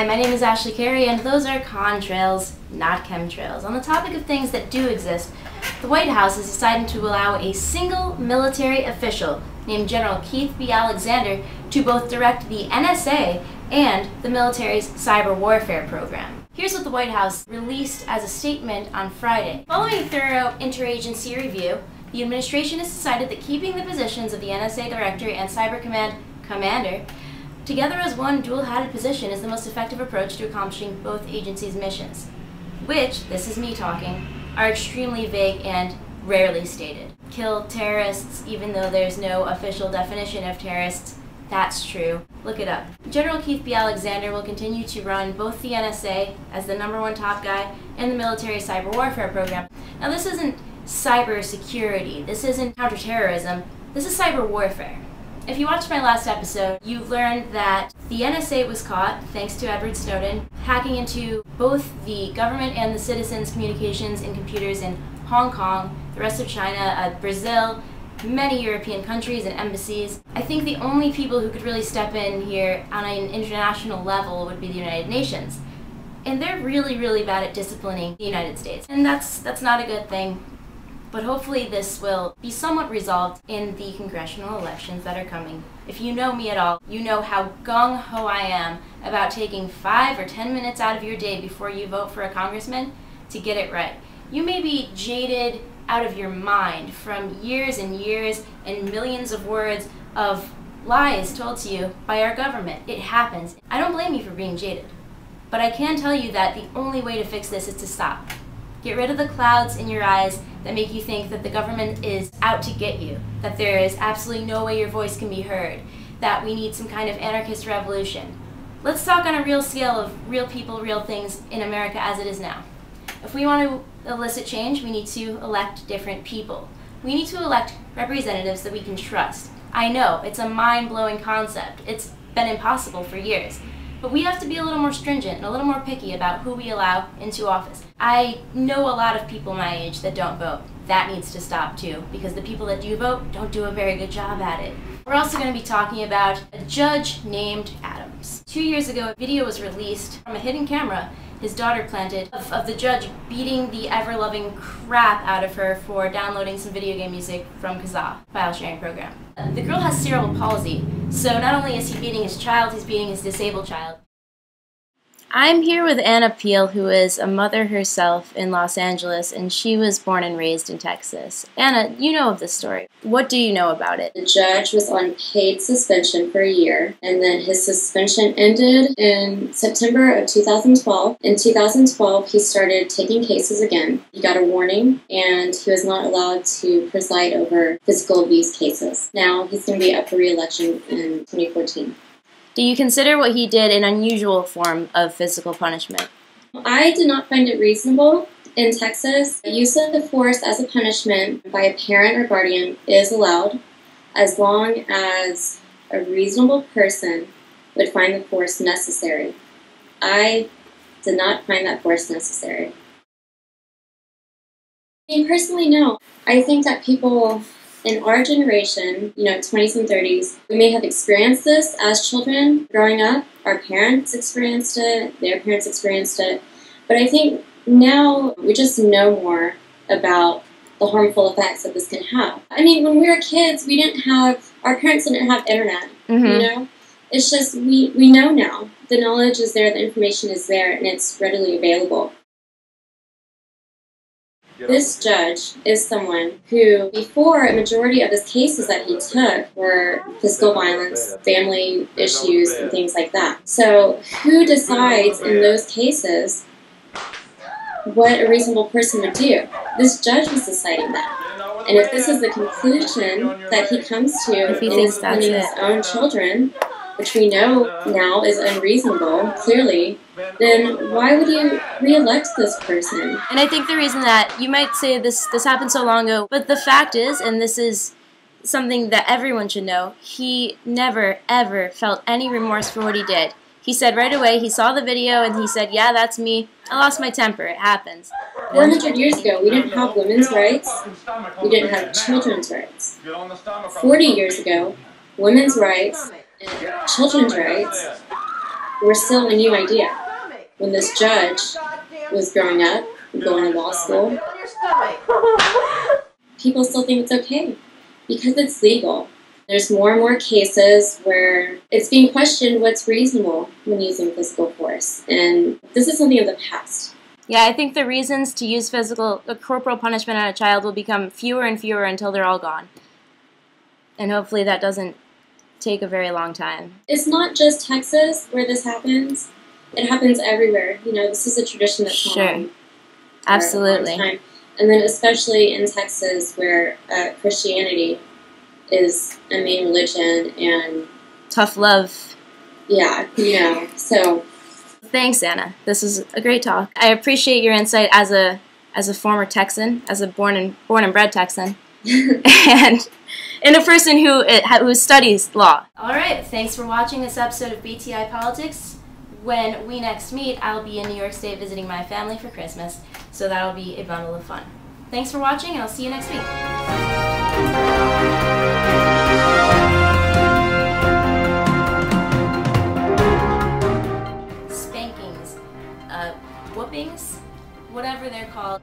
Hi, my name is Ashley Carey, and those are contrails, not chemtrails. On the topic of things that do exist, the White House is deciding to allow a single military official named General Keith B. Alexander to both direct the NSA and the military's cyber warfare program. Here's what the White House released as a statement on Friday. Following a thorough interagency review, the administration has decided that keeping the positions of the NSA Director and Cyber Command Commander together as one dual-hatted position is the most effective approach to accomplishing both agencies' missions, which, this is me talking, are extremely vague and rarely stated. Kill terrorists, even though there's no official definition of terrorists. That's true. Look it up. General Keith B. Alexander will continue to run both the NSA as the #1 top guy and the military cyber warfare program. Now, this isn't cyber security. This isn't counterterrorism. This is cyber warfare. If you watched my last episode, you learned that the NSA was caught, thanks to Edward Snowden, hacking into both the government and the citizens' communications and computers in Hong Kong, the rest of China, Brazil, many European countries and embassies. I think the only people who could really step in here on an international level would be the United Nations. And they're really, really bad at disciplining the United States. And that's not a good thing. But hopefully this will be somewhat resolved in the congressional elections that are coming. If you know me at all, you know how gung-ho I am about taking 5 or 10 minutes out of your day before you vote for a congressman to get it right. You may be jaded out of your mind from years and years and millions of words of lies told to you by our government. It happens. I don't blame you for being jaded. But I can tell you that the only way to fix this is to stop. Get rid of the clouds in your eyes that make you think that the government is out to get you, that there is absolutely no way your voice can be heard, that we need some kind of anarchist revolution. Let's talk on a real scale of real people, real things in America as it is now. If we want to elicit change, we need to elect different people. We need to elect representatives that we can trust. I know, it's a mind-blowing concept. It's been impossible for years. But we have to be a little more stringent and a little more picky about who we allow into office. I know a lot of people my age that don't vote. That needs to stop too, because the people that do vote don't do a very good job at it. We're also going to be talking about a judge named Adams. 2 years ago, a video was released from a hidden camera his daughter planted of the judge beating the ever-loving crap out of her for downloading some video game music from Kazaa file sharing program. The girl has cerebral palsy, so not only is he beating his child, he's beating his disabled child. I'm here with Anna Peel, who is a mother herself in Los Angeles, and she was born and raised in Texas. Anna, you know of this story. What do you know about it? The judge was on paid suspension for a year, and then his suspension ended in September of 2012. In 2012, he started taking cases again. He got a warning, and he was not allowed to preside over physical abuse cases. Now he's going to be up for re-election in 2014. Do you consider what he did an unusual form of physical punishment? I did not find it reasonable. In Texas, the use of force as a punishment by a parent or guardian is allowed as long as a reasonable person would find the force necessary. I did not find that force necessary. Personally, no. I think that people in our generation, 20s and 30s, we may have experienced this as children growing up. Our parents experienced it, their parents experienced it. But I think now we just know more about the harmful effects that this can have. I mean, when we were kids, our parents didn't have internet, It's just, we know now. The knowledge is there, the information is there, and it's readily available. This judge is someone who, before, a majority of his cases that he took were physical violence, family issues, and things like that. So who decides in those cases what a reasonable person would do? This judge was deciding that. And if this is the conclusion that he comes to in disciplining his own children, which we know now is unreasonable, clearly, then why would you re-elect this person? And I think the reason that you might say this happened so long ago, but the fact is, and this is something that everyone should know, he never, ever felt any remorse for what he did. He said right away, he saw the video, and he said, yeah, that's me. I lost my temper. It happens. 400 years ago, we didn't have women's rights. We didn't have children's rights. 40 years ago, women's rights and children's rights were still a new idea. When this judge was growing up, going to law school, people still think it's okay because it's legal. There's more and more cases where it's being questioned what's reasonable when using physical force, and this is something of the past. Yeah, I think the reasons to use corporal punishment on a child will become fewer and fewer until they're all gone. And hopefully that doesn't take a very long time. It's not just Texas where this happens. It happens everywhere. You know, this is a tradition that's Sure. gone on Absolutely. for a long time. And then especially in Texas where Christianity is a main religion and tough love. Yeah, you know, so. Thanks, Anna. This is a great talk. I appreciate your insight as a former Texan, as a born and bred Texan, and a person who studies law. All right, thanks for watching this episode of BTI Politics. When we next meet, I'll be in New York State visiting my family for Christmas, so that'll be a bundle of fun. Thanks for watching, and I'll see you next week. Spankings, whoopings, whatever they're called.